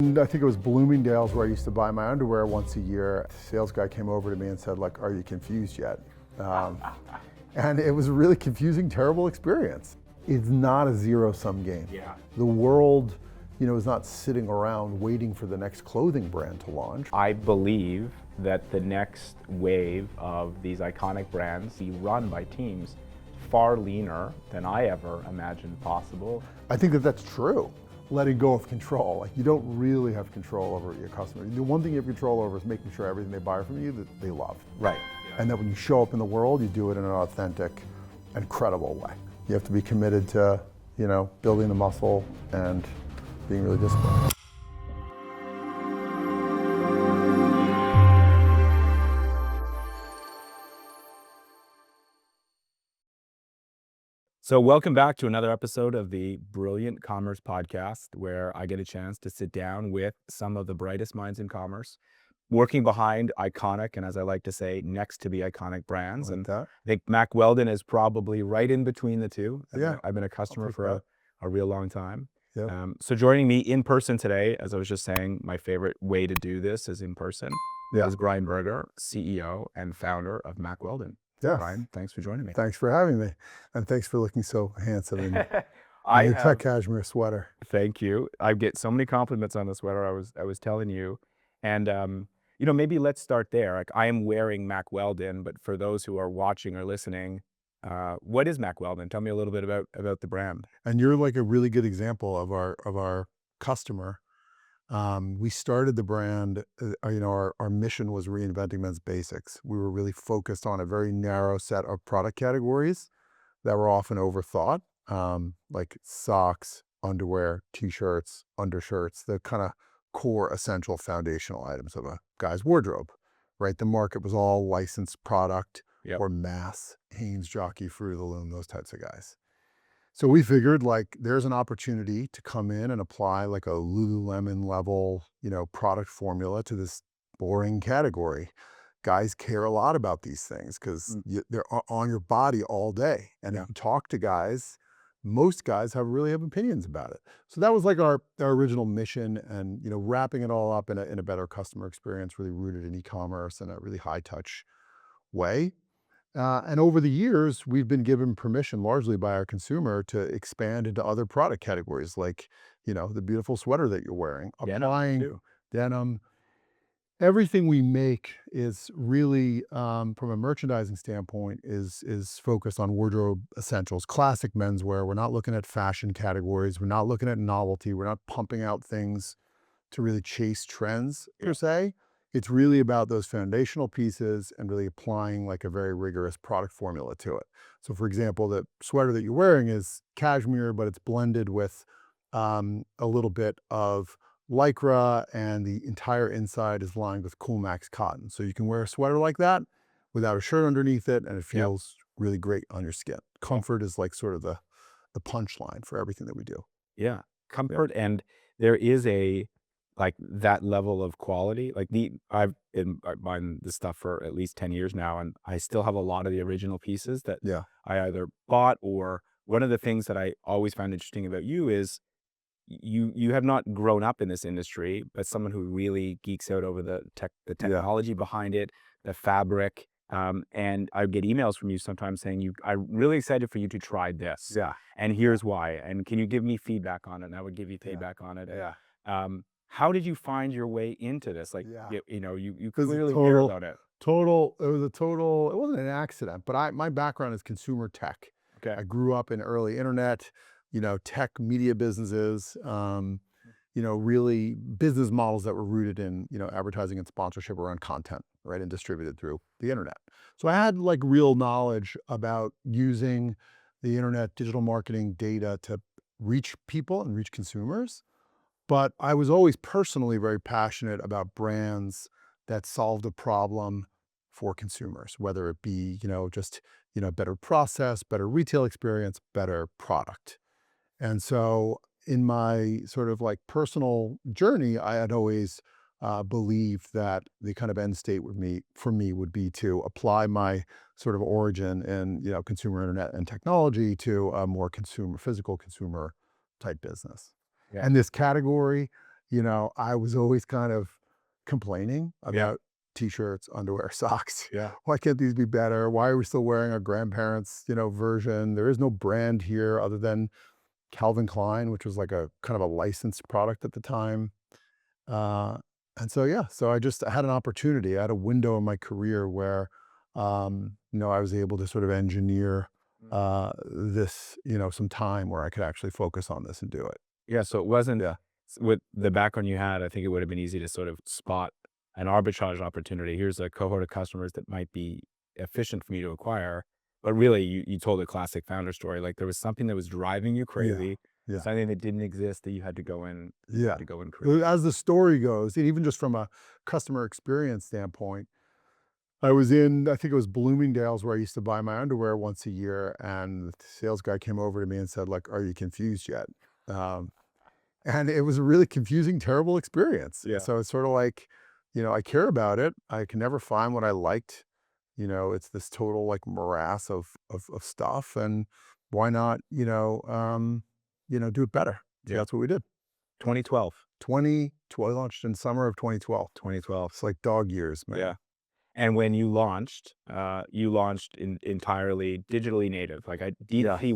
And I think it was Bloomingdale's where I used to buy my underwear once a year. The sales guy came over to me and said, like, are you confused yet? And it was a really confusing, terrible experience. It's not a zero-sum game. Yeah. The world, is not sitting around waiting for the next clothing brand to launch. I believe that the next wave of these iconic brands be run by teams far leaner than I ever imagined possible. I think that that's true. Letting go of control. Like, you don't really have control over your customer. The one thing you have control over is making sure everything they buy from you that they love. Right. And that when you show up in the world, you do it in an authentic and credible way. You have to be committed to, building the muscle and being really disciplined. So welcome back to another episode of the Brilliant Commerce Podcast, where I get a chance to sit down with some of the brightest minds in commerce, working behind iconic, and as I like to say, next to be iconic brands. Like that. I think Mack Weldon is probably right in between the two. Yeah. I've been a customer for a real long time. Yeah. So joining me in person today, as I was just saying, my favorite way to do this is in person, is Brian Berger, CEO and founder of Mack Weldon. Yeah. Brian, thanks for joining me. Thanks for having me. And thanks for looking so handsome in I your have, tech cashmere sweater. Thank you. I get so many compliments on the sweater. I was telling you. And maybe let's start there. Like, I am wearing Mack Weldon, but for those who are watching or listening, what is Mack Weldon? Tell me a little bit about the brand. And you're like a really good example of our customer. We started the brand, our mission was reinventing men's basics. We were really focused on a very narrow set of product categories that were often overthought, like socks, underwear, t-shirts, undershirts, the kind of core essential foundational items of a guy's wardrobe, right? The market was all licensed product or mass, Hanes, Jockey, Fruit of the Loom, those types of guys. So we figured, like, there's an opportunity to come in and apply like a Lululemon level, product formula to this boring category. Guys care a lot about these things because they're on your body all day. And if you talk to guys, most guys really have opinions about it. So that was like our original mission, and, wrapping it all up in a better customer experience, really rooted in e-commerce in a really high touch way. And over the years, we've been given permission largely by our consumer to expand into other product categories, like, the beautiful sweater that you're wearing, applying denim. Everything we make is really, from a merchandising standpoint, is focused on wardrobe essentials, classic menswear. We're not looking at fashion categories. We're not looking at novelty. We're not pumping out things to really chase trends per se. It's really about those foundational pieces and really applying like a very rigorous product formula to it. So for example, the sweater that you're wearing is cashmere, but it's blended with a little bit of Lycra, and the entire inside is lined with Cool Max cotton. So you can wear a sweater like that without a shirt underneath it, and it feels really great on your skin. Comfort is like sort of the punchline for everything that we do. Yeah, comfort, and there is like that level of quality. Like I've been buying this stuff for at least 10 years now, and I still have a lot of the original pieces that I either bought, or one of the things that I always found interesting about you is you have not grown up in this industry, but someone who really geeks out over the technology behind it, the fabric. And I get emails from you sometimes saying, I'm really excited for you to try this. Yeah. And here's why. And can you give me feedback on it? And I would give you feedback on it. How did you find your way into this? Like, you clearly care about it. It wasn't an accident, but my background is consumer tech. Okay. I grew up in early internet, tech media businesses, really business models that were rooted in, advertising and sponsorship around content, right? And distributed through the internet. So I had like real knowledge about using the internet, digital marketing data to reach people and reach consumers. But I was always personally very passionate about brands that solved a problem for consumers, whether it be, just, better process, better retail experience, better product. And so in my sort of like personal journey, I had always believed that the kind of end state for me would be to apply my sort of origin in, consumer internet and technology to a more physical consumer type business. Yeah. And this category, I was always kind of complaining Yeah. about t-shirts, underwear, socks. Yeah. Why can't these be better? Why are we still wearing our grandparents', version? There is no brand here other than Calvin Klein, which was like a kind of a licensed product at the time. Uh, and so, yeah, so I had an opportunity. I had a window in my career where, I was able to sort of engineer Mm. this, some time where I could actually focus on this and do it. Yeah, so it wasn't Yeah. with the background you had, I think it would have been easy to sort of spot an arbitrage opportunity. Here's a cohort of customers that might be efficient for me to acquire. But really, you told a classic founder story. Like there was something that was driving you Yeah. crazy, Yeah. something that didn't exist that you had to go in, you Yeah. had to go and create. As the story goes, and even just from a customer experience standpoint, I think it was Bloomingdale's where I used to buy my underwear once a year, and the sales guy came over to me and said, like, "Are you confused yet?" Um, and it was a really confusing, terrible experience. Yeah. So it's sort of like, I care about it. I can never find what I liked. It's this total like morass of stuff, and why not, do it better. So Yeah. that's what we did. 2012. 2012 launched in summer of 2012. 2012. It's like dog years, Yeah. man. And when you launched entirely digitally native. Like Yeah. D2C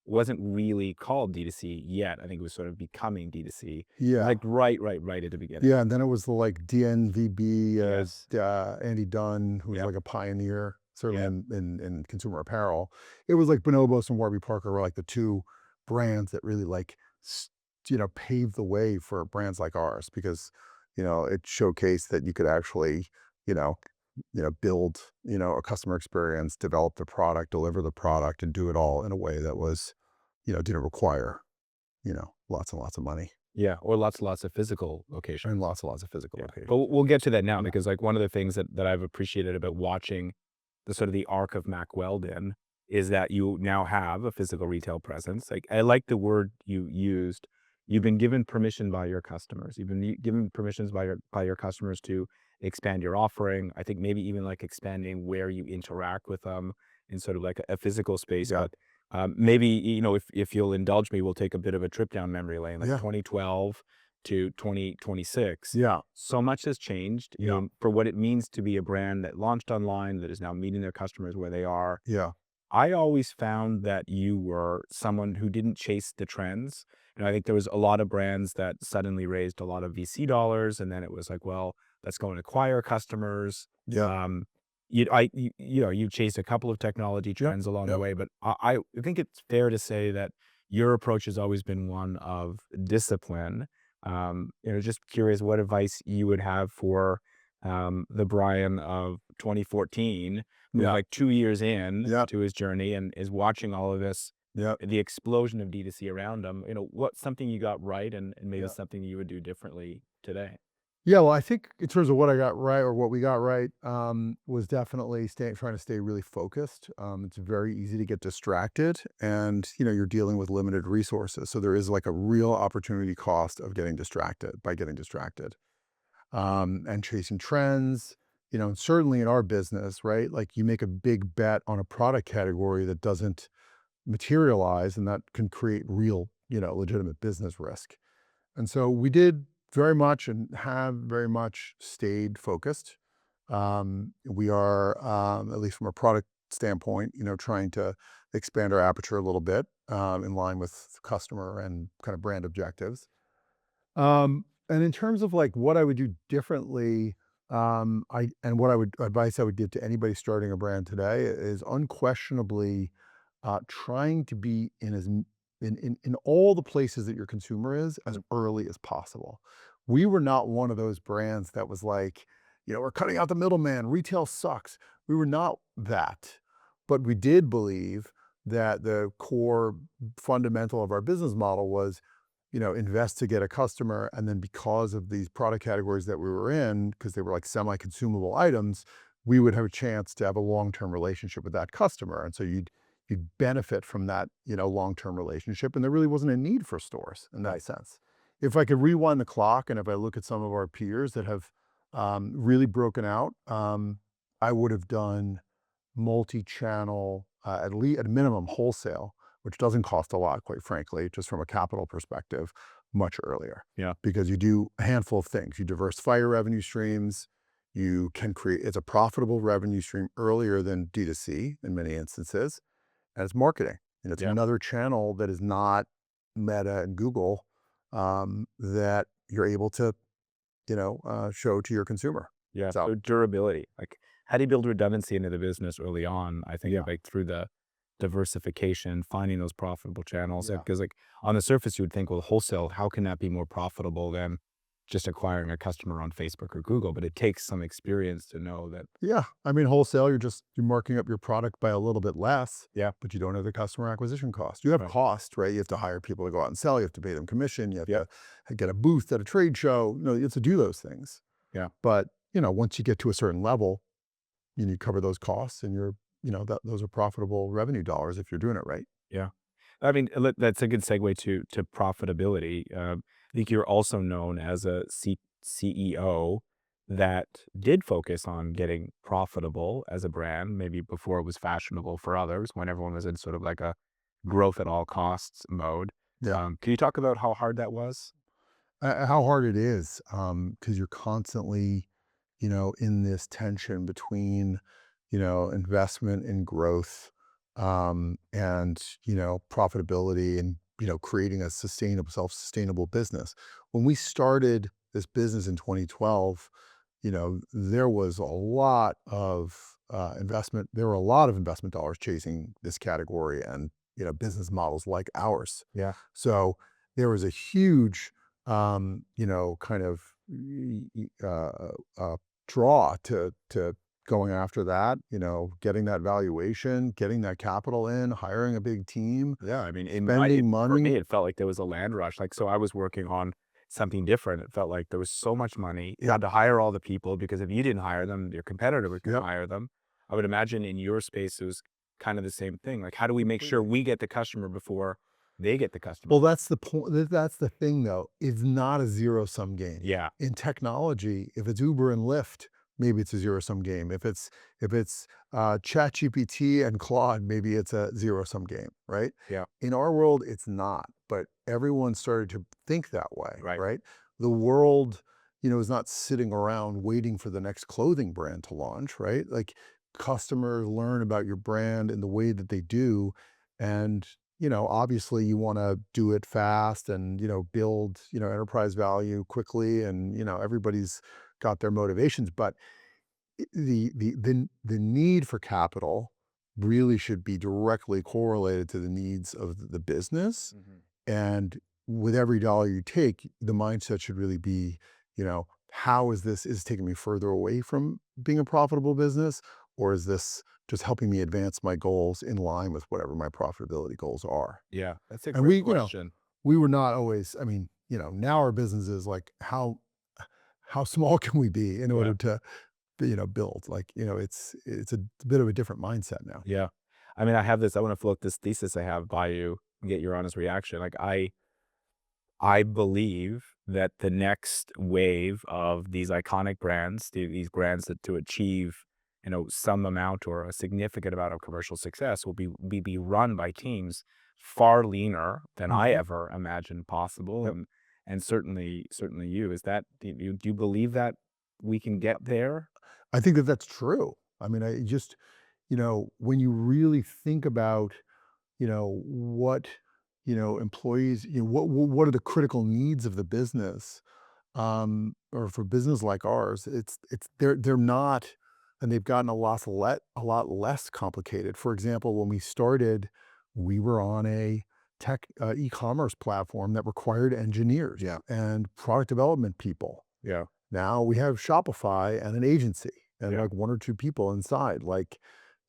wasn't really called D2C yet. I think it was sort of becoming D2C, Yeah. like right at the beginning. Yeah, and then it was the, like, DNVB, Yes. Andy Dunn, who was, Yep. like, a pioneer, certainly Yep. in consumer apparel. It was like Bonobos and Warby Parker were, like, the 2 brands that really, like, paved the way for brands like ours because, it showcased that you could actually, you know build, a customer experience, develop the product, deliver the product, and do it all in a way that was, didn't require, lots and lots of money Yeah. Or lots and lots of physical locations. and lots of physical Yeah. But locations. we'll get to that now Yeah. because like one of the things that I've appreciated about watching the sort of the arc of Mack Weldon is that you now have a physical retail presence. Like I like the word you used. You've been given permission by your customers. You've been given permissions by your customers to expand your offering. I think maybe even like expanding where you interact with them in sort of like a physical space. Yeah. But maybe if you'll indulge me, we'll take a bit of a trip down memory lane, like Yeah. 2012 to 2026. Yeah. So much has changed Yeah. for what it means to be a brand that launched online, that is now meeting their customers where they are. Yeah. I always found that you were someone who didn't chase the trends. I think there was a lot of brands that suddenly raised a lot of VC dollars, and then it was like, well, let's go and acquire customers. Yeah. Um, you chased a couple of technology Yep. trends along the Yep. way, but I think it's fair to say that your approach has always been one of discipline. Just curious what advice you would have for the Brian of 2014, who's Yeah. like 2 years in Yeah. to his journey and is watching all of this, Yeah. the explosion of D2C around him. What's something you got right and maybe Yeah. something you would do differently today? Yeah, well, I think in terms of what I got right or what we got right, was definitely trying to stay really focused. It's very easy to get distracted and, you're dealing with limited resources. So there is like a real opportunity cost of getting distracted by getting distracted. And chasing trends, and certainly in our business, right? Like you make a big bet on a product category that doesn't materialize and that can create real, legitimate business risk. And so we did very much and have very much stayed focused. We are, at least from a product standpoint, trying to expand our aperture a little bit in line with customer and kind of brand objectives. And in terms of like what I would do differently, I and what I would advice I would give to anybody starting a brand today is unquestionably trying to be in all the places that your consumer is as early as possible. We were not one of those brands that was like, we're cutting out the middleman. Retail sucks. We were not that, but we did believe that the core fundamental of our business model was invest to get a customer. And then because of these product categories that we were in, because they were like semi-consumable items, we would have a chance to have a long-term relationship with that customer. And so you'd benefit from that, long-term relationship. And there really wasn't a need for stores in that sense. If I could rewind the clock and if I look at some of our peers that have really broken out, I would have done multi-channel, at a minimum wholesale, which doesn't cost a lot, quite frankly, just from a capital perspective, much earlier Yeah. because you do a handful of things. You diversify your revenue streams. You can create, it's a profitable revenue stream earlier than D2C in many instances. And it's marketing. And it's Yeah. another channel that is not Meta and Google that you're able to, show to your consumer. Yeah. So, So durability, like how do you build redundancy into the business early on? I think yeah, like through the diversification, finding those profitable channels. yeah. Because like on the surface, you would think, well, wholesale, how can that be more profitable than just acquiring a customer on Facebook or Google? But it takes some experience to know that. Yeah, I mean, wholesale, you're marking up your product by a little bit less, Yeah. but you don't have the customer acquisition cost. You have Right. cost, right? You have to hire people to go out and sell. You have to pay them commission. You have Yep. to get a booth at a trade show. You have to do those things. Yeah. But once you get to a certain level, you need to cover those costs, and those are profitable revenue dollars if you're doing it right. Yeah. I mean, that's a good segue to profitability. I think you're also known as a CEO that did focus on getting profitable as a brand, maybe before it was fashionable for others, when everyone was in sort of like a growth at all costs mode. Yeah. Can you talk about how hard that was? How hard it is, because you're constantly, in this tension between, investment and growth, and, profitability and, creating a sustainable, self-sustainable business. When we started this business in 2012, there was a lot of investment. There were a lot of investment dollars chasing this category and, business models like ours. Yeah. So there was a huge kind of draw to going after that, getting that valuation, getting that capital in, hiring a big team, Yeah, I mean, spending for me, money. it felt like there was a land rush. Like, so I was working on something different. It felt like there was so much money. You Yep, had to hire all the people because if you didn't hire them, your competitor would yep, hire them. I would imagine in your space, it was kind of the same thing. Like, how do we make sure completely. we get the customer before they get the customer? Well, that's the point. That's the thing, though. It's not a zero sum game. Yeah, In technology, if it's Uber and Lyft, maybe it's a zero sum game. If it's ChatGPT and Claude, maybe it's a zero sum game, right? yeah, In our world, it's not. But everyone started to think that way, right. right? The world, is not sitting around waiting for the next clothing brand to launch, right? Like customers learn about your brand in the way that they do, and obviously you want to do it fast and, build, enterprise value quickly and, everybody's got their motivations, but the need for capital really should be directly correlated to the needs of the business. Mhm. And with every dollar you take, the mindset should really be, how is taking me further away from being a profitable business? Or is this just helping me advance my goals in line with whatever my profitability goals are? Yeah, that's a And great we, question. we were not always, I mean, now our business is like, how small can we be in Yeah, order to, build? Like, it's a bit of a different mindset now. yeah. I mean, I want to float this thesis I have by you and get your honest reaction. Like, I believe that the next wave of these iconic brands, these brands that to achieve, some amount or a significant amount of commercial success will be run by teams far leaner than I Mhm. ever imagined possible. Yep. And certainly you, is that, do you believe that we can get there? I think that that's true. I mean, I just, when you really think about, what, employees, what are the critical needs of the business, or for business like ours, they're not, and they've gotten a lot less complicated. For example, when we started, we were on a tech e-commerce platform that required engineers Yeah. and product development people. Yeah. Now we have Shopify and an agency and Yeah. like one or two people inside, like,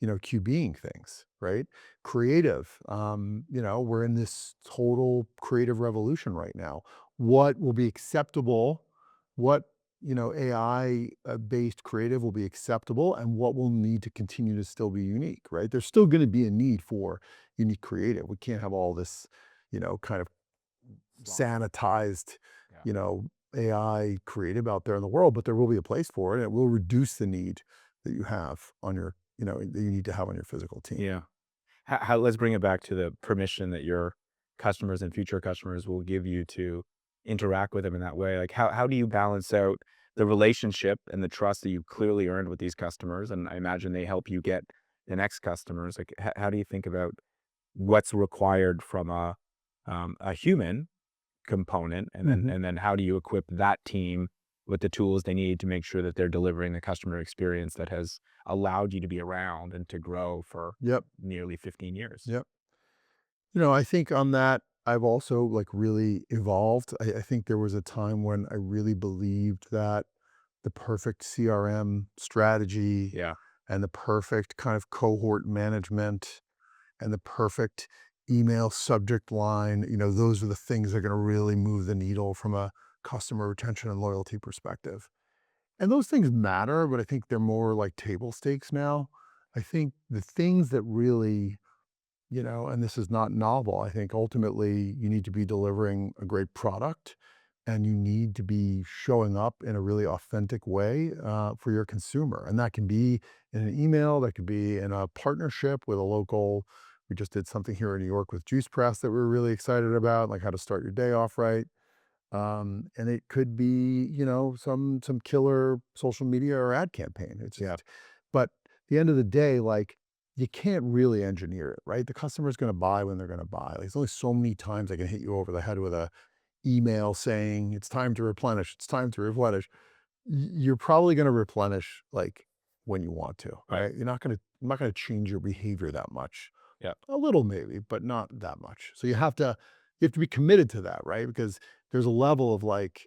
QBing things, right? Creative. We're in this total creative revolution right now. What will be acceptable, what, AI based creative will be acceptable, and what will need to continue to still be unique, right? There's still going to be a need for unique creative. We can't have all this, kind of Slop. sanitized, Yeah. AI creative out there in the world, but there will be a place for it. It will reduce the need that you have on your, that you need to have on your physical team. Yeah. How let's bring it back to the permission that your customers and future customers will give you to interact with them in that way? Like, how do you balance out the relationship and the trust that you clearly earned with these customers? And I imagine they help you get the next customers. Like, how do you think about what's required from a human component, and Mhm. then how do you equip that team with the tools they need to make sure that they're delivering the customer experience that has allowed you to be around and to grow for Yep, nearly 15 years? yep. I think on that, I've also, like, really evolved. I think there was a time when I really believed that the perfect CRM strategy Yeah, and the perfect kind of cohort management and the perfect email subject line, those are the things that are gonna really move the needle from a customer retention and loyalty perspective. And those things matter, but I think they're more like table stakes now. I think the things that really, and this is not novel, I think ultimately you need to be delivering a great product and you need to be showing up in a really authentic way for your consumer. And that can be in an email, that could be in a partnership with a local. We just did something here in New York with Juice Press that we're really excited about, like how to start your day off right. And it could be, some killer social media or ad campaign. It's yeah, just, but at the end of the day, like you can't really engineer it, right? The customer's going to buy when they're going to buy. Like, there's only so many times I can hit you over the head with a email saying it's time to replenish. It's time to replenish. You're probably going to replenish like when you want to, right, right? I'm not going to change your behavior that much. yeah, A little maybe, but not that much. So you have to be committed to that, right? Because there's a level of like,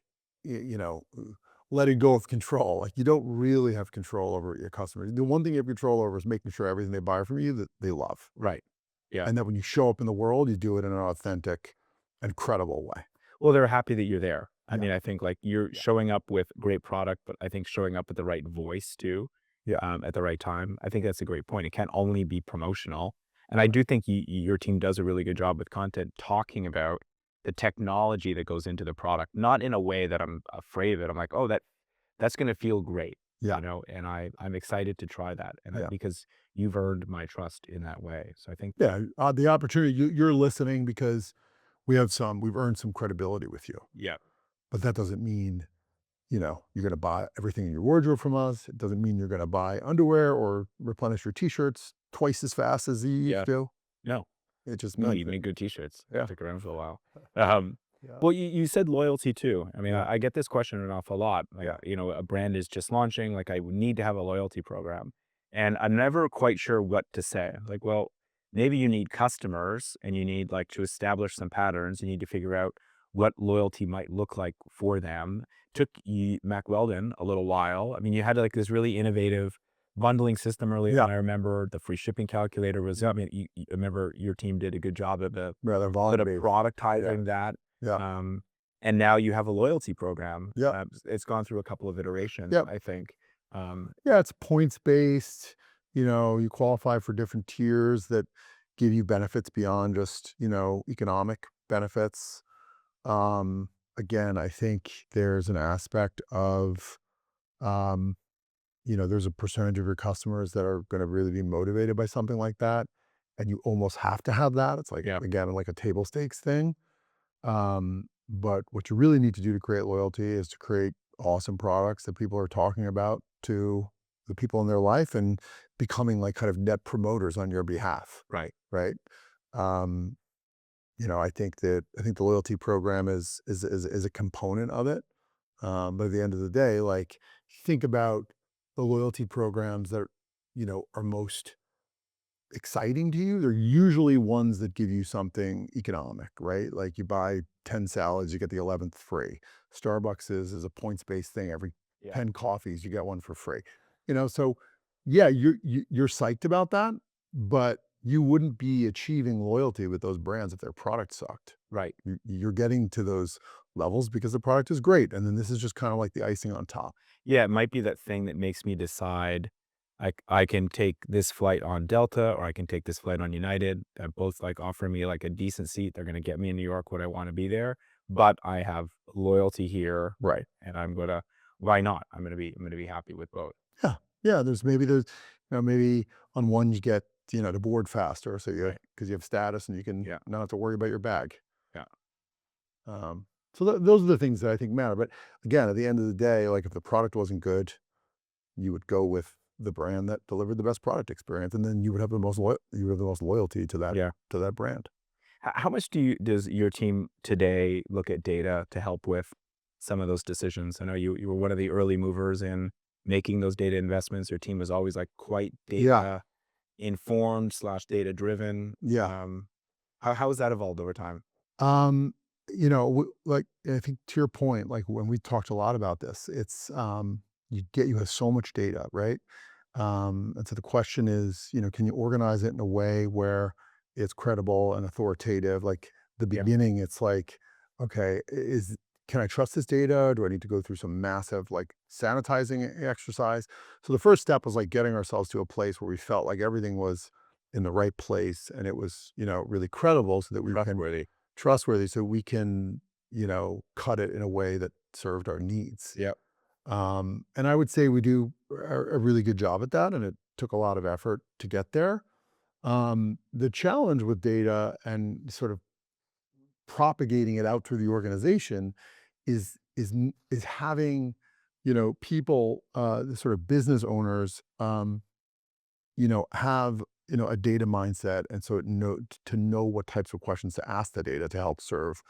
letting go of control. Like you don't really have control over your customers. The one thing you have control over is making sure everything they buy from you that they love. right, yeah. And that when you show up in the world, you do it in an authentic and credible way. Well, they're happy that you're there. I Yeah. mean, I think like you're Yeah. showing up with great product, but I think showing up with the right voice too, Yeah. at the right time. I think that's a great point. It can't only be promotional. And I do think your team does a really good job with content talking about the technology that goes into the product, not in a way that I'm afraid of it. I'm like, oh, that's going to feel great, Yeah. and I'm excited to try that. And Yeah. because you've earned my trust in that way. So I think, Yeah. The opportunity, you're listening because we've earned some credibility with you. yeah, But that doesn't mean you're gonna buy everything in your wardrobe from us. It doesn't mean you're gonna buy underwear or replenish your t-shirts twice as fast as you used yeah, to. no, It just no, means you that make good t-shirts. yeah, Stick around for a while. Um, yeah, well, you said loyalty too. I mean, yeah, I get this question an awful lot. Like, yeah, a brand is just launching, like I would need to have a loyalty program. And I'm never quite sure what to say. Like, well, maybe you need customers and you need like to establish some patterns. You need to figure out what loyalty might look like for them. Took you, Mack Weldon a little while. I mean, you had like this really innovative bundling system early yeah, on. I remember the free shipping calculator was, I yeah. mean, I remember your team did a good job of Rather sort volume of based. Yeah, productizing that. yeah, Um, and now you have a loyalty program. yeah, It's gone through a couple of iterations, yeah, I think. Um, yeah. It's points based. You qualify for different tiers that give you benefits beyond just economic benefits. Um, Again, I think there's an aspect of um, there's a percentage of your customers that are going to really be motivated by something like that. And you almost have to have that. It's like, yeah, again, like a table stakes thing. But what you really need to do to create loyalty is to create awesome products that people are talking about to the people in their life and becoming like kind of net promoters on your behalf. right. Right. Um, I think the loyalty program is a component of it. But at the end of the day, like think about the loyalty programs that are most exciting to you. They're usually ones that give you something economic, right? Like you buy 10 salads, you get the 11th free. Starbucks is a points based thing. Every Yeah, 10 coffees, you get one for free. So yeah, you're psyched about that, but you wouldn't be achieving loyalty with those brands if their product sucked. right. You're getting to those levels because the product is great, and then this is just kind of like the icing on top. Yeah, it might be that thing that makes me decide I can take this flight on Delta or I can take this flight on United. They're both like offering me like a decent seat. They're going to get me in New York when I want to be there, but I have loyalty here Right. and why not? I'm going to be happy with both. Yeah. Yeah. Maybe on one you get, to board faster. So Right. because you have status and you can Yeah. not have to worry about your bag. Yeah. Um, So those are the things that I think matter. But again, at the end of the day, like if the product wasn't good, you would go with the brand that delivered the best product experience, and then you would have the most you would have the most loyalty Yeah. to that brand. How much does your team today look at data to help with some of those decisions? I know you were one of the early movers in making those data investments. Your team was always like quite Yeah, data informed slash data driven. yeah. How has that evolved over time? Um, like I think to your point, like when we talked a lot about this, it's you have so much data, right? And so the question is, can you organize it in a way where it's credible and authoritative? Like the Yeah. beginning, it's like, okay, can I trust this data? Do I need to go through some massive like sanitizing exercise? So the first step was like getting ourselves to a place where we felt like everything was in the right place and it was, really credible so that we can Trustworthy. trustworthy so we can, cut it in a way that served our needs. Yep. And I would say we do a really good job at that, and it took a lot of effort to get there. The challenge with data and sort of propagating it out through the organization is having, people, the sort of business owners, have, a data mindset, and so to know what types of questions to ask the data to help serve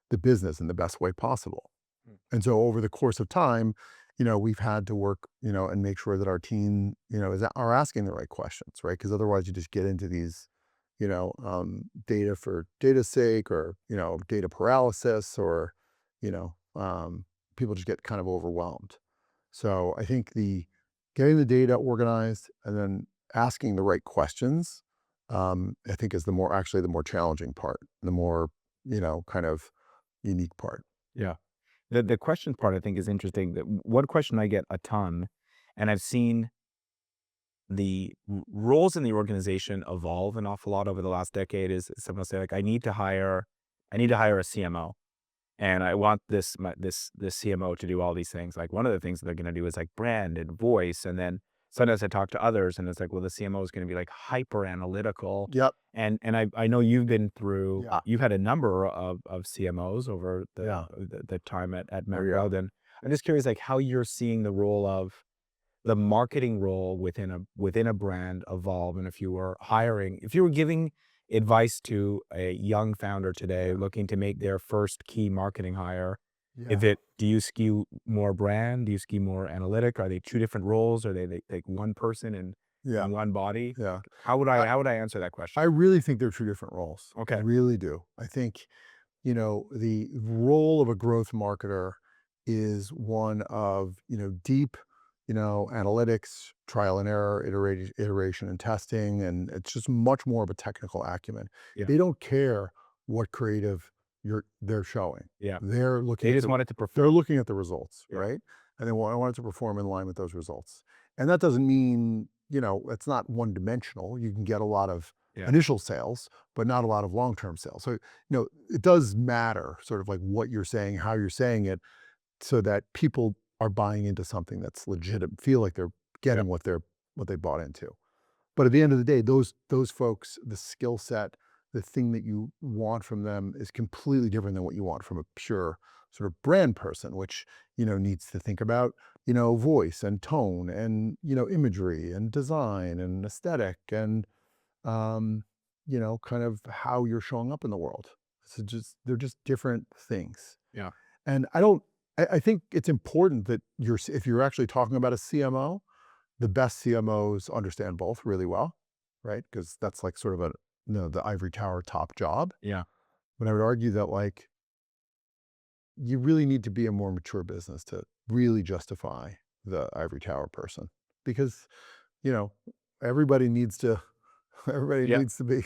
the business in the best way possible. Mm. And so over the course of time, we've had to work, and make sure that our team, are asking the right questions, right? Because otherwise you just get into these, data for data's sake, or, data paralysis, or, people just get kind of overwhelmed. So I think the getting the data organized and then asking the right questions, I think is the more challenging part, the more, kind of unique part. Yeah. The question part I think is interesting. One question I get a ton, and I've seen the roles in the organization evolve an awful lot over the last decade. Is someone will say like, I need to hire a CMO, and I want this CMO to do all these things. Like one of the things that they're going to do is like brand and voice, and then sometimes I talk to others, and it's like, well, the CMO is going to be like hyper analytical. Yep. And I know you've been through, Yeah. you've had a number of CMOs over Yeah. the time at Oh Mack yeah. Weldon. I'm just curious, like how you're seeing the role of the marketing role within a brand evolve, and if you were giving advice to a young founder today Yeah. looking to make their first key marketing hire, Yeah. do you skew more brand? Do you skew more analytic? Are they two different roles? Are they like one person Yeah. in one body? Yeah. Like, I, how would I answer that I question? really think they're two different roles. I Okay. really do. I think, the role of a growth marketer is one of, deep, analytics, trial and error, iteration and testing, and it's just much more of a technical acumen. Yeah. They don't care what creative they're showing. Yeah. They're looking They at just want it to perform. they're looking at the results, Yeah. right? And they want it to perform in line with those results. And that doesn't mean, it's not one dimensional. You can get a lot of Yeah. initial sales, but not a lot of long-term sales. So, it does matter sort of like what you're saying, how you're saying it, so that people are buying into something that's legitimate, feel like they're Yeah. getting what they bought into. But at the end of the day, those folks, the skill set, the thing that you want from them is completely different than what you want from a pure sort of brand person, which, needs to think about, voice and tone and, imagery and design and aesthetic and, um, kind of how you're showing up in the world. So they're just different things. Yeah. And I think it's important that if you're actually talking about a CMO, the best CMOs understand both really well, right? Because that's like sort of the ivory tower top job. Yeah. But I would argue that like you really need to be a more mature business to really justify the ivory tower person, because you know everybody needs to everybody Yeah. needs to be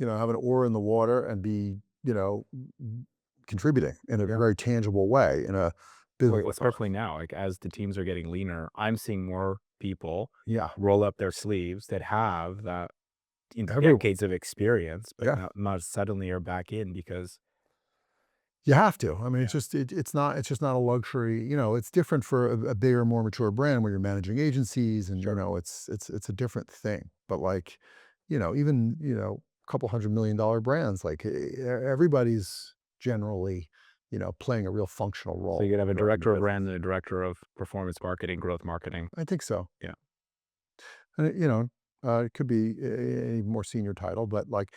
have an oar in the water and be contributing in a Yeah. very tangible way in a business. Well, especially now, like as the teams are getting leaner, I'm seeing more people Yeah, roll up their sleeves that have that everyone. decades of experience, but Yeah, not suddenly are back in because you have to. I mean, yeah, it's just not a luxury. It's different for a bigger, more mature brand where you're managing agencies, and sure, it's a different thing. But like, even a couple $100 million brands, like everybody's generally playing a real functional So you role could have a in the director of business. brand and a director of performance marketing, growth marketing. I think so. Yeah. And it could be a more senior title, but like,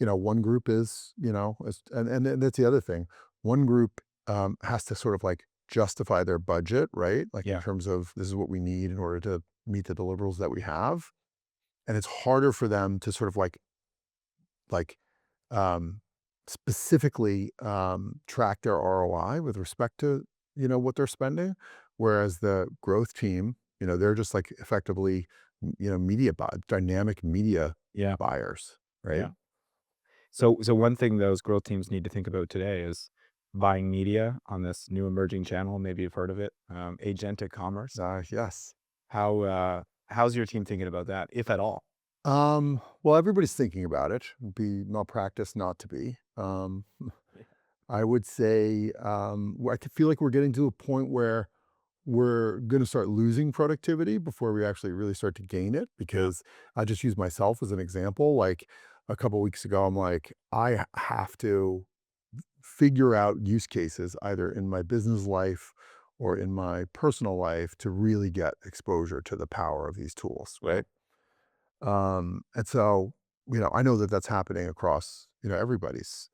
one group is, and that's the other thing. One group has to sort of like justify their budget, right? Like in Yeah. terms of this is what we need in order to meet the deliverables that we have. And it's harder for them to sort of like um, specifically track their ROI with respect to what they're spending, whereas the growth team, they're just like effectively dynamic media Yeah. buyers, right? Yeah. So one thing those growth teams need to think about today is buying media on this new emerging channel. Maybe you've heard of it, agentic commerce. Yes. How's your team thinking about that, if at all? Well, everybody's thinking about it. It'd be malpractice not to be. I would say I feel like we're getting to a point where we're going to start losing productivity before we actually really start to gain it. Yeah. Because I just use myself as an example. Like a couple weeks ago, I'm like, I have to figure out use cases either in my business life or in my personal life to really get exposure to the power of these tools, Yeah. right? And so, I know that that's happening across, everybody's,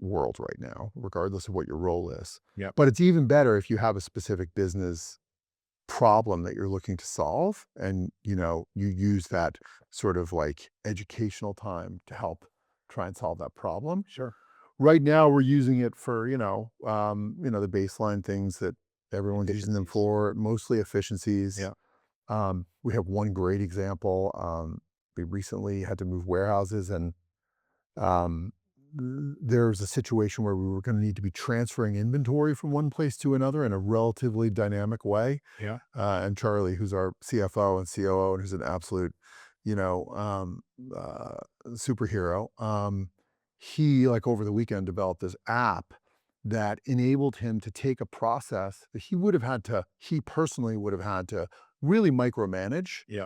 world right now, regardless of what your role is. Yep. But it's even better if you have a specific business problem that you're looking to solve and, you use that sort of like educational time to help try and solve that problem. Sure. Right now, we're using it for, the baseline things that everyone's using them Efficiencies. for, mostly efficiencies. Yeah. We have one great example. We recently had to move warehouses, and um, there was a situation where we were going to need to be transferring inventory from one place to another in a relatively dynamic way. Yeah. And Charlie, who's our CFO and COO, and who's an absolute, you know, um, superhero, he like over the weekend developed this app that enabled him to take a process that he personally would have had to really micromanage Yeah.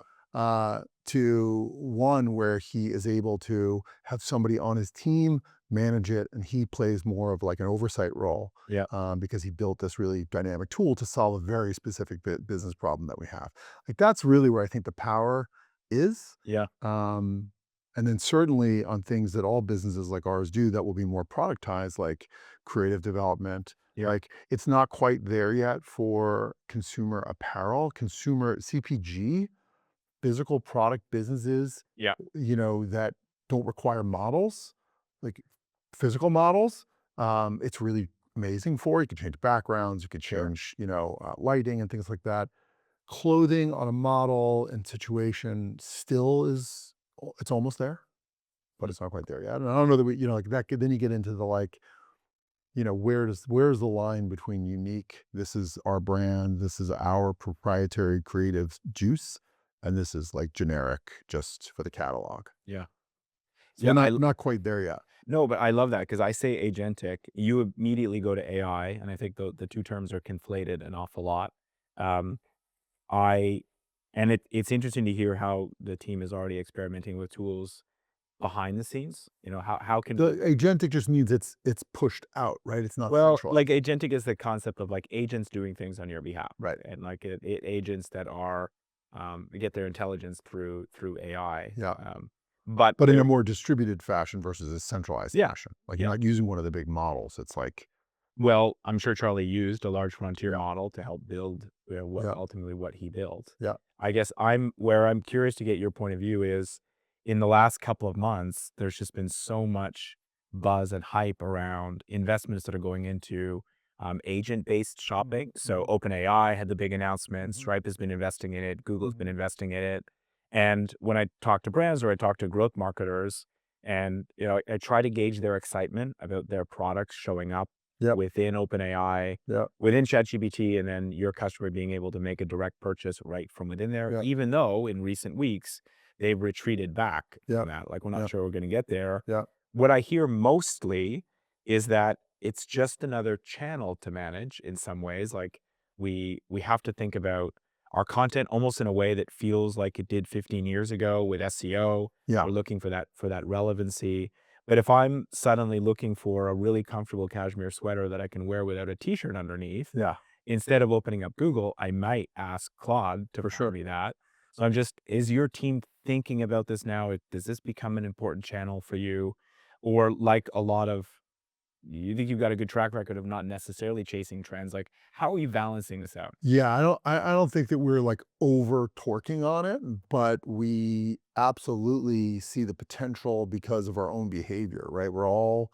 to one where he is able to have somebody on his team manage it, and he plays more of like an oversight role Yeah. because he built this really dynamic tool to solve a very specific business problem that we have. Like that's really where I think the power is. Yeah. Um, and then certainly on things that all businesses like ours do that will be more productized, like creative development. Yeah. Like it's not quite there yet for consumer apparel, consumer CPG, physical product businesses, Yeah. that don't require models, like physical models. It's really amazing for. You can change backgrounds, you can Sure. change, lighting and things like that. Clothing on a model and situation still is, it's almost there, but Mm. it's not quite there yet. And I don't know that we, like that. Then you get into the like, where's the line between unique? This is our brand. This is our proprietary creative juice, and this is like generic, just for the catalog. Yeah. So we're Yeah. not quite there yet. No, but I love that because I say agentic, you immediately go to AI, and I think the two terms are conflated an awful lot. Um, I and it's interesting to hear how the team is already experimenting with tools behind the scenes. How can The agentic just means it's pushed out, right? It's not well, like centralized. agentic is the concept of like agents doing things on your behalf, Right. and like agents that are get their intelligence through AI. Yeah. But But in a there, more distributed fashion versus a centralized yeah, fashion. Like you're yeah. not using one of the big models. It's like, Well, I'm sure Charlie used a large frontier yeah, model to help build yeah, what he built. yeah, I guess I'm curious to get your point of view is in the last couple of months, there's just been so much buzz and hype around investments that are going into agent-based shopping. So mhm, OpenAI had the big announcement, mhm, Stripe has been investing in it, Google's been mhm, investing in it. And when I talk to brands or I talk to growth marketers, and I try to gauge their excitement about their products showing up yep, within OpenAI, yep, within ChatGPT, and then your customer being able to make a direct purchase right from within there, yep, even though in recent weeks they've retreated back from yep, that. Like, we're not yep, sure we're going to get there. yep. What I hear mostly is that it's just another channel to manage in some ways. Like we have to think about our content almost in a way that feels like it did 15 years ago with SEO. Yeah. We're looking for that relevancy. But if I'm suddenly looking for a really comfortable cashmere sweater that I can wear without a t-shirt underneath, Yeah, instead of opening up Google, I might ask Claude to for find sure. me that. So I'm just, is your team thinking about this now? Does this become an important channel for you? Or like a lot of, you think you've got a good track record of not necessarily chasing trends? Like, how are you balancing this out? Yeah, I don't think that we're like over torquing on it, but we absolutely see the potential because of our own behavior, right? We're all,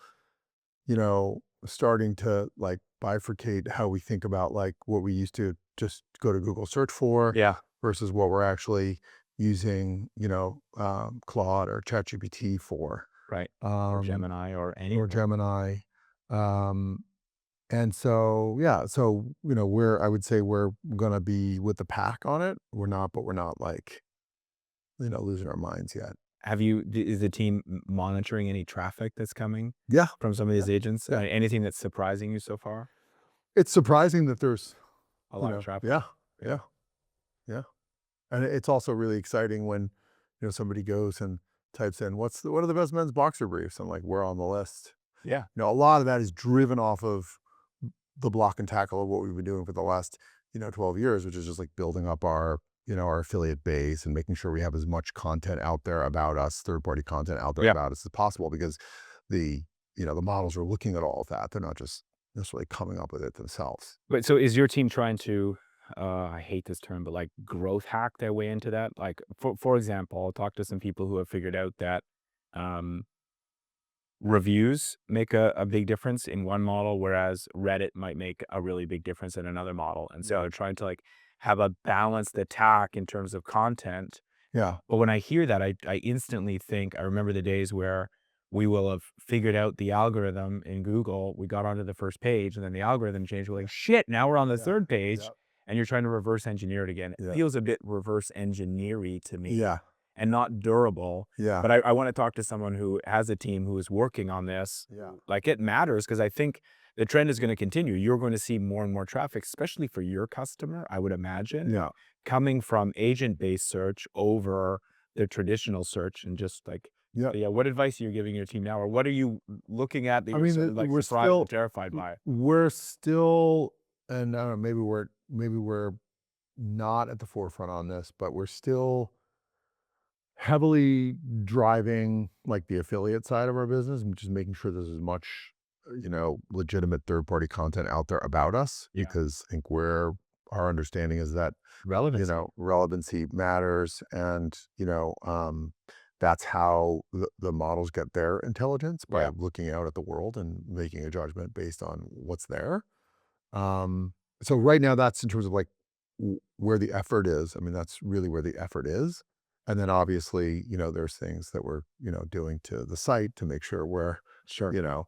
starting to like bifurcate how we think about like what we used to just go to Google search for Yeah. versus what we're actually using, Claude or ChatGPT for, Right. Or um, Gemini or or anything. Gemini. Um, and so, yeah, so, I would say we're gonna be with the pack on it. But we're not like, losing our minds yet. Is the team monitoring any traffic that's coming Yeah, from some of yeah, these agents? yeah. Anything that's surprising you so far? It's surprising that there's, A lot of traffic. yeah, Yeah. yeah, yeah. And it's also really exciting when, somebody goes and types in, what are the best men's boxer briefs? I'm like, we're on the list. Yeah. A lot of that is driven off of the block and tackle of what we've been doing for the last, 12 years, which is just like building up our affiliate base and making sure we have as much content out there about us, third party content out there Yeah. about us as possible because the, the models are looking at all of that. They're not just necessarily coming up with it themselves. But so is your team trying to, I hate this term, but like growth hack their way into that? Like, for example, I'll talk to some people who have figured out that um, reviews make a big difference in one model, whereas Reddit might make a really big difference in another model. And so Yeah. they're trying to like have a balanced attack in terms of content. Yeah. But when I hear that, I instantly think, I remember the days where we will have figured out the algorithm in Google. We got onto the first page and then the algorithm changed. We're like, shit, now we're on the Yeah. third page Yeah. and you're trying to reverse engineer it again. It Yeah. feels a bit reverse engineery to me Yeah. and not durable. Yeah. But I want to talk to someone who has a team who is working on this. Yeah. Like it matters because I think the trend is going to continue. You're going to see more and more traffic, especially for your customer, I would imagine, Yeah. coming from agent-based search over the traditional search and just like, Yeah. yeah, what advice are you giving your team now? Or what are you looking at that I you're mean, sort of like surprised and terrified by? we're still, and I don't know, maybe we're not at the forefront on this, but we're still heavily driving like the affiliate side of our business and just making sure there's as much, legitimate third party content out there about us Yeah. because I think our understanding is that, Relevance. relevancy matters and, that's how the models get their intelligence by Yeah. looking out at the world and making a judgment based on what's there. So right now that's in terms of like where the effort is. I mean, that's really where the effort is. And then obviously, there's things that we're, doing to the site to make sure we're, Sure. you know,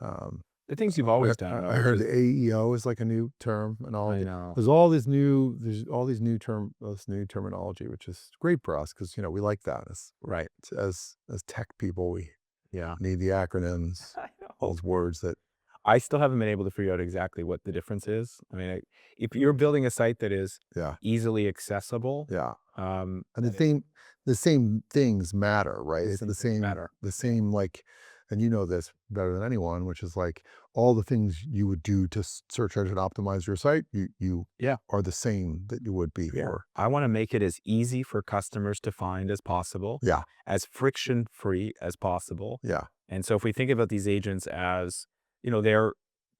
um, The things you've always done I though, which heard is, the AEO is like a new term and I know. there's all these this new terminology, which is great for us because, we like that Right. as tech people, we Yeah. need the acronyms, I know. those words that, I still haven't been able to figure out exactly what the difference is. I mean, if you're building a site that is yeah, easily accessible, yeah. And then it, the same things matter, right? the It's same things matter. the same, like, and you know this better than anyone, which is like all the things you would do to search engine optimize your site, you Yeah. are the same that you would be Yeah. for, I want to make it as easy for customers to find as possible, yeah, as friction free as possible. yeah, And so if we think about these agents as,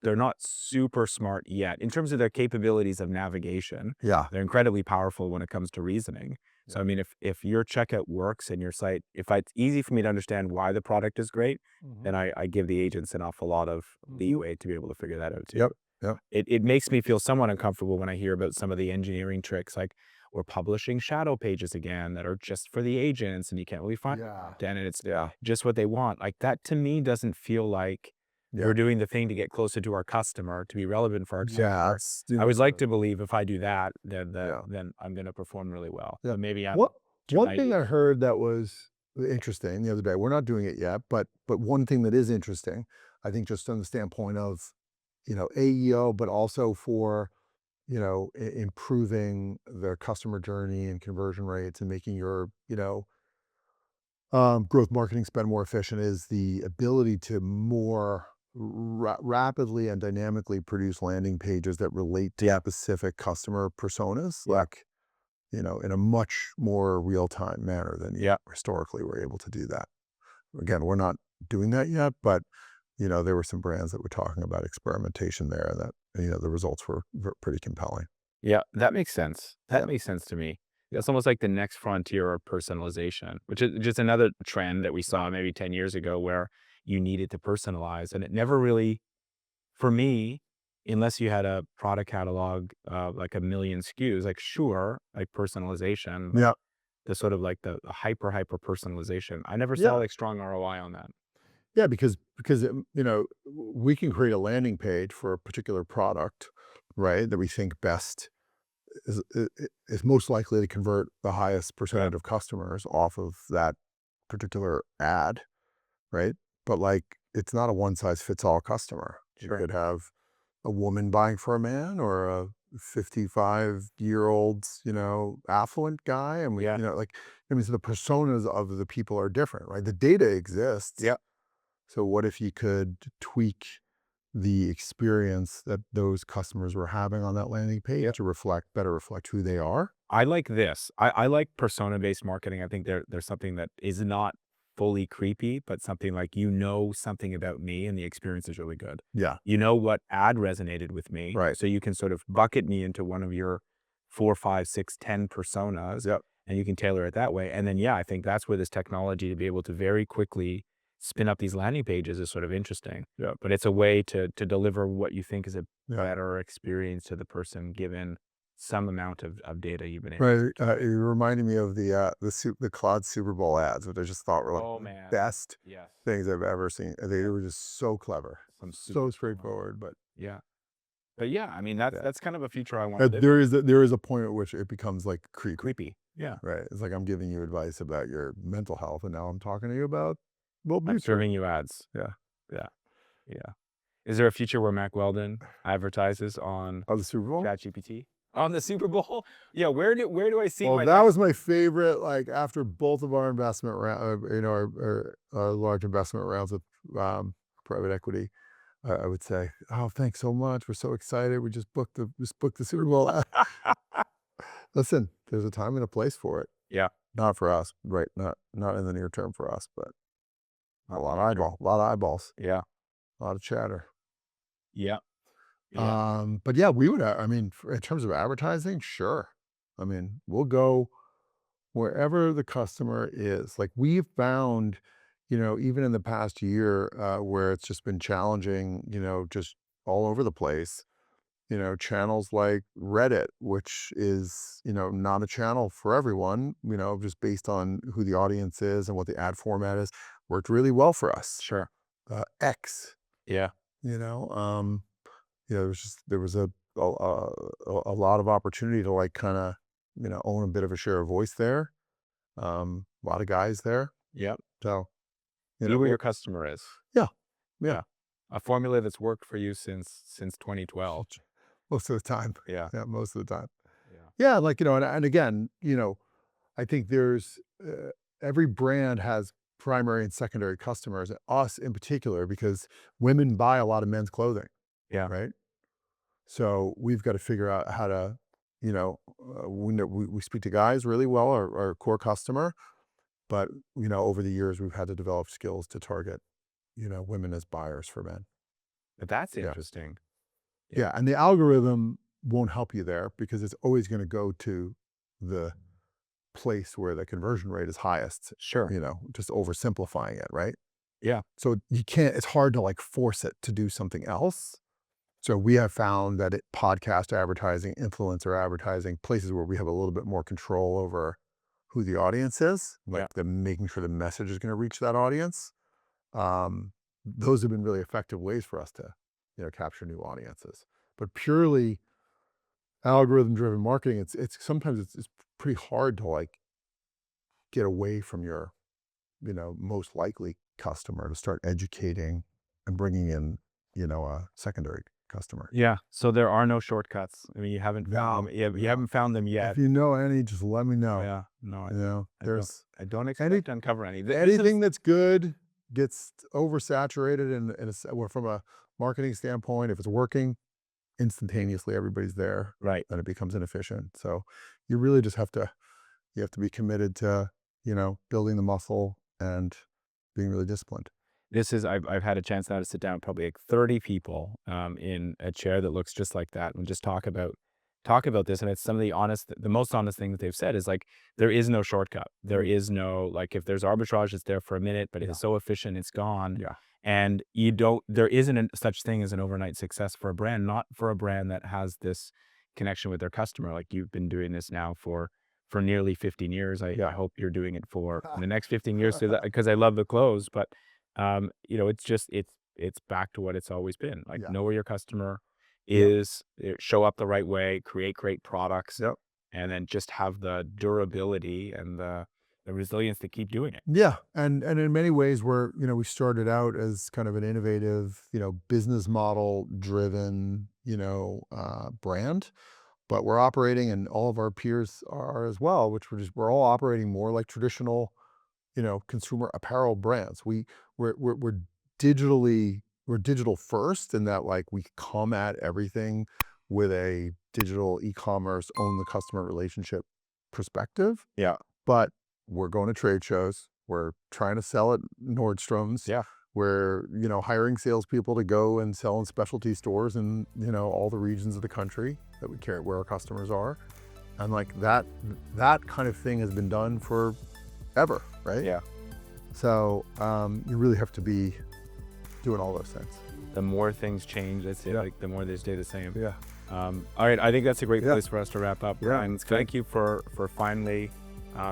they're not super smart yet in terms of their capabilities of navigation. yeah, They're incredibly powerful when it comes to reasoning. So yeah. I mean, if your checkout works and your site, if it's easy for me to understand why the product is great, Mhm. then I give the agents an awful lot of Mhm. leeway to be able to figure that out too. Yep, yep, It makes me feel somewhat uncomfortable when I hear about some of the engineering tricks, like we're publishing shadow pages again that are just for the agents and you can't really find yeah, content and it's yeah, just what they want. Like that to me doesn't feel like yeah, we're doing the thing to get closer to our customer, to be relevant for our yeah. customer. That's I would that's like right. to believe if I do that, Yeah, then I'm going to perform really well. yeah. But maybe I'm What too one thing naive. I heard that was interesting the other day. We're not doing it yet, but one thing that is interesting, I think, just from the standpoint of, AEO, but also for, improving the customer journey and conversion rates and making your, Growth marketing spend more efficient is the ability to more rapidly and dynamically produce landing pages that relate to specific customer personas, Yeah. like, in a much more real-time manner than you Yeah. historically were able to do that. Again, we're not doing that yet, but, there were some brands that were talking about experimentation there that, the results were pretty compelling. Yeah, that makes sense. That Yeah. makes sense to me. It's almost like the next frontier of personalization, which is just another trend that we saw maybe 10 years ago where you needed to personalize. And it never really, for me, unless you had a product catalog of like a million SKUs, like sure, like personalization, Yeah. the sort of like the hyper personalization. I never saw Yeah. like strong ROI on that. Yeah, because we can create a landing page for a particular product, right? That we think best is most likely to convert the highest Yeah, percentage of customers off of that particular ad, right? But like, it's not a one size fits all customer. You sure. could have a woman buying for a man or a 55-year-old, affluent guy. And we, Yeah. like, I mean, so the personas of the people are different, right? The data exists. Yeah. So what if you could tweak the experience that those customers were having on that landing Yeah. page to better reflect who they are? I like this. I like persona-based marketing. I think there's something that is not fully creepy, but something like, something about me and the experience is really good. Yeah, You know what ad resonated with me, right. so you can sort of bucket me into one of your 4, 5, 6, 10 personas, Yep. and you can tailor it that way. And then, yeah, I think that's where this technology to be able to very quickly spin up these landing pages is sort of interesting. Yep. But it's a way to deliver what you think is a Yeah. better experience to the person given some amount of data you've been able to Right. It accumulate. reminded me of the Claude Super Bowl ads, which I just thought were like Oh, the man. best Yes. things I've ever seen. They Yeah. were just so clever, Some super so cool ones. straightforward, but Yeah. But yeah, I mean, that's yeah. that's kind of a future I wanna live There is a point at which it becomes like creepy, creepy. Yeah. right? It's like I'm giving you advice about your mental health, and now I'm talking to you about I'm Wellbutrin. serving you ads. Yeah. Yeah. Yeah. Is there a future where Mack Weldon advertises on Oh, the Super Bowl? ChatGPT? On the Super Bowl? Yeah, where do I see Well, my that next was my favorite, like, after both of our investment round, our large investment rounds with, private equity, I would say, "Oh, thanks so much. We're so excited. We just booked the Super Bowl." Listen, there's a time and a place for it. Yeah, Not for us, right? Not in the near term for us, but not long term. a lot of eyeballs, Yeah. a lot of chatter. Yeah. Yeah. But yeah, we would, I mean, in terms of advertising, sure. I mean, we'll go wherever the customer is. Like, we've found, even in the past year, where it's just been challenging, just all over the place, channels like Reddit, which is, not a channel for everyone, just based on who the audience is and what the ad format is, worked really well for us. Sure. X, Yeah. you know, um, there was a lot of opportunity to, like, kind of, own a bit of a share of voice there. A lot of guys there. Yep. So, Be where we're your customer is. yeah, yeah, Yeah. A formula that's worked for you since 2012. most of the time. Yeah. Yeah, most of the time. Yeah. Yeah, like, and again, I think there's, every brand has primary and secondary customers, us in particular, because women buy a lot of men's clothing, Yeah. right? So we've got to figure out how to, we speak to guys really well, our core customer, but, over the years, we've had to develop skills to target, women as buyers for men. But that's Yeah. interesting. Yeah. Yeah. And the algorithm won't help you there because it's always going to go to the place where the conversion rate is highest, Sure. just oversimplifying it, right? Yeah. So you can't, it's hard to, like, force it to do something else. So we have found that podcast advertising, influencer advertising, places where we have a little bit more control over who the audience is, Yeah. like the making sure the message is going to reach that audience. Those have been really effective ways for us to, capture new audiences. But purely algorithm driven marketing, it's sometimes it's pretty hard to, like, get away from your, most likely customer to start educating and bringing in, a secondary. customer. Yeah. So there are no shortcuts. I mean, you haven't found them. You haven't found them yet. If you know any, just let me know. Yeah. No, You know, there's I don't expect to uncover any. anything that's good gets oversaturated, well, from a marketing standpoint. If it's working, instantaneously everybody's there, Right. then it becomes inefficient. So you really just have to be committed to, building the muscle and being really disciplined. I've had a chance now to sit down with probably like 30 people in a chair that looks just like that and just talk about this. And it's some of the most honest thing that they've said is like, there is no shortcut. There is no, like, if there's arbitrage, it's there for a minute, but Yeah. it's so efficient, it's gone. Yeah. And there isn't such thing as an overnight success for a brand, not for a brand that has this connection with their customer. Like, you've been doing this now for nearly 15 years. I hope you're doing it for the next 15 years because I love the clothes, but it's just, it's back to what it's always been. Like, Yeah. know where your customer Yep. is, show up the right way, create great products, Yep. and then just have the durability and the resilience to keep doing it. Yeah, and in many ways, we started out as kind of an innovative, business model driven, brand, but we're operating, and all of our peers are as well, which we're all operating more like traditional, consumer apparel brands. We're digital first, in that, like, we come at everything with a digital e-commerce, own the customer relationship perspective. Yeah. But we're going to trade shows. We're trying to sell at Nordstrom's. Yeah. We're, hiring salespeople to go and sell in specialty stores in, all the regions of the country that we care where our customers are. And like that kind of thing has been done forever, right? Yeah. So you really have to be doing all those things. The more things change, that's it. Yeah. Like, the more they stay the same. Yeah. All right. I think that's a great place for us to wrap up. Yeah. Brian, thank you for finally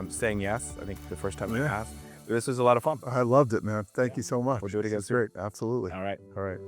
saying yes. I think the first time I asked. This was a lot of fun. I loved it, man. Thank you so much. We'll do it again This is great. Absolutely. All right. All right.